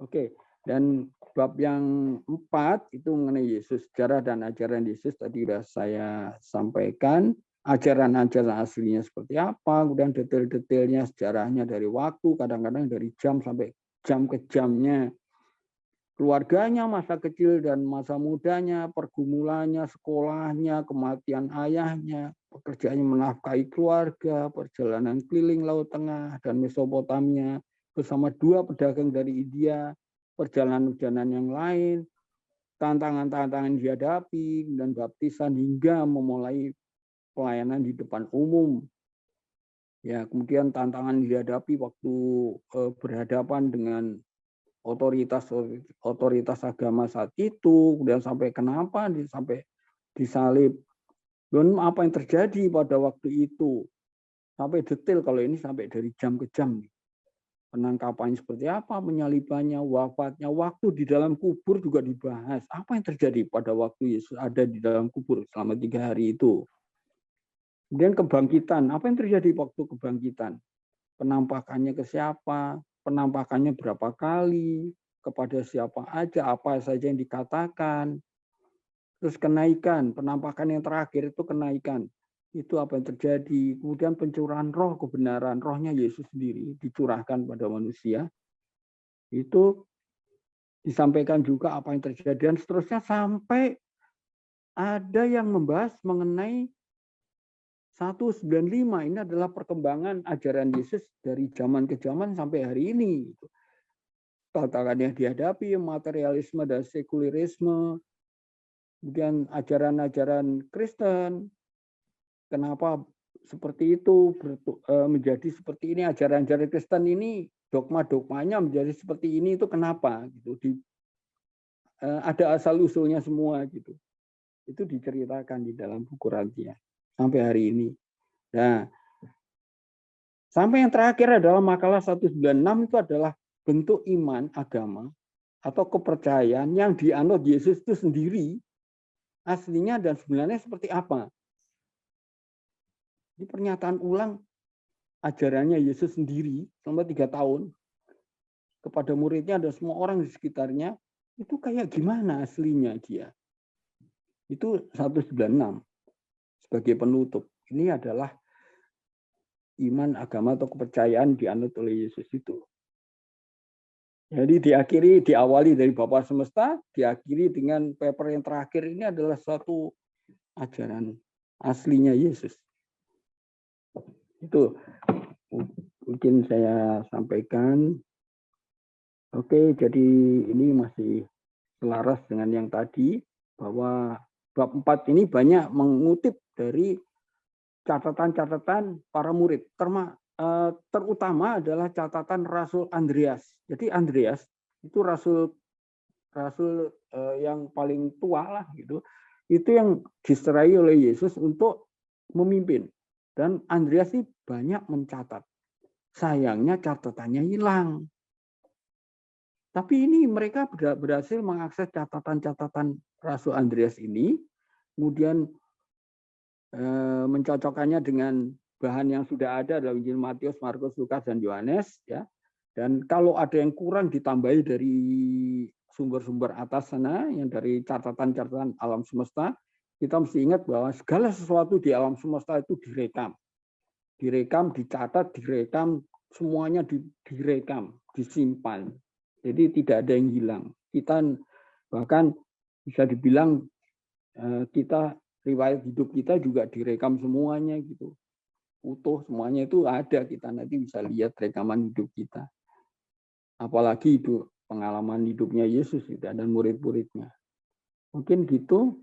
Oke, dan bab yang 4 itu mengenai Yesus, sejarah dan ajaran Yesus tadi sudah saya sampaikan. Ajaran-ajaran aslinya seperti apa, kemudian detail-detailnya, sejarahnya dari waktu, kadang-kadang dari jam sampai jam ke jamnya, keluarganya, masa kecil dan masa mudanya, pergumulannya, sekolahnya, kematian ayahnya, pekerjaannya menafkahi keluarga, perjalanan keliling Laut Tengah dan Mesopotamia bersama 2 pedagang dari India, perjalanan-perjalanan yang lain, tantangan-tantangan dihadapi, dan baptisan hingga memulai pelayanan di depan umum. Ya, kemudian tantangan dihadapi waktu berhadapan dengan otoritas agama saat itu, kemudian sampai kenapa sampai disalib, dan apa yang terjadi pada waktu itu, sampai detail. Kalau ini sampai dari jam ke jam, penangkapannya seperti apa, penyalibannya, wafatnya, waktu di dalam kubur juga dibahas. Apa yang terjadi pada waktu Yesus ada di dalam kubur selama 3 hari itu. Kemudian kebangkitan, apa yang terjadi waktu kebangkitan? Penampakannya ke siapa? Penampakannya berapa kali? Kepada siapa aja? Apa saja yang dikatakan? Terus kenaikan, penampakan yang terakhir itu kenaikan. Itu apa yang terjadi? Kemudian pencurahan roh kebenaran, rohnya Yesus sendiri dicurahkan pada manusia. Itu disampaikan juga apa yang terjadi, dan seterusnya sampai ada yang membahas mengenai 195. Ini adalah perkembangan ajaran Yesus dari zaman ke zaman sampai hari ini. Tantangan yang dihadapi, materialisme dan sekulerisme, kemudian ajaran-ajaran Kristen, kenapa seperti itu menjadi seperti ini, ajaran-ajaran Kristen ini dogma-dogmanya menjadi seperti ini, itu kenapa gitu. Ada asal usulnya semua gitu. Itu diceritakan di dalam buku Radia sampai hari ini. Nah, sampai yang terakhir adalah makalah 196, itu adalah bentuk iman agama atau kepercayaan yang dianut Yesus itu sendiri, aslinya dan sebenarnya seperti apa. Ini pernyataan ulang ajarannya Yesus sendiri selama 3 tahun kepada muridnya dan semua orang di sekitarnya, itu kayak gimana aslinya dia. Itu 196 sebagai penutup. Ini adalah iman agama atau kepercayaan dianut oleh Yesus itu. Jadi diawali dari Bapa Semesta, diakhiri dengan paper yang terakhir. Ini adalah suatu ajaran aslinya Yesus. Itu mungkin saya sampaikan. Oke, jadi ini masih selaras dengan yang tadi, bahwa bab 4 ini banyak mengutip dari catatan-catatan para murid, terutama adalah catatan Rasul Andreas. Jadi Andreas itu rasul yang paling tua lah gitu. Itu yang diserahi oleh Yesus untuk memimpin. Dan Andreas sih banyak mencatat. Sayangnya catatannya hilang. Tapi ini mereka berhasil mengakses catatan-catatan Rasul Andreas ini, kemudian mencocokkannya dengan bahan yang sudah ada dalam Injil Matius, Markus, Lukas, dan Yohanes, ya. Dan kalau ada yang kurang ditambahi dari sumber-sumber atas sana, yang dari catatan-catatan alam semesta, kita mesti ingat bahwa segala sesuatu di alam semesta itu direkam. Direkam, dicatat, direkam, semuanya direkam, disimpan. Jadi tidak ada yang hilang. Kita bahkan bisa dibilang kita riwayat hidup kita juga direkam semuanya gitu. Utuh semuanya itu ada, kita nanti bisa lihat rekaman hidup kita. Apalagi itu pengalaman hidupnya Yesus gitu, dan murid-muridnya. Mungkin gitu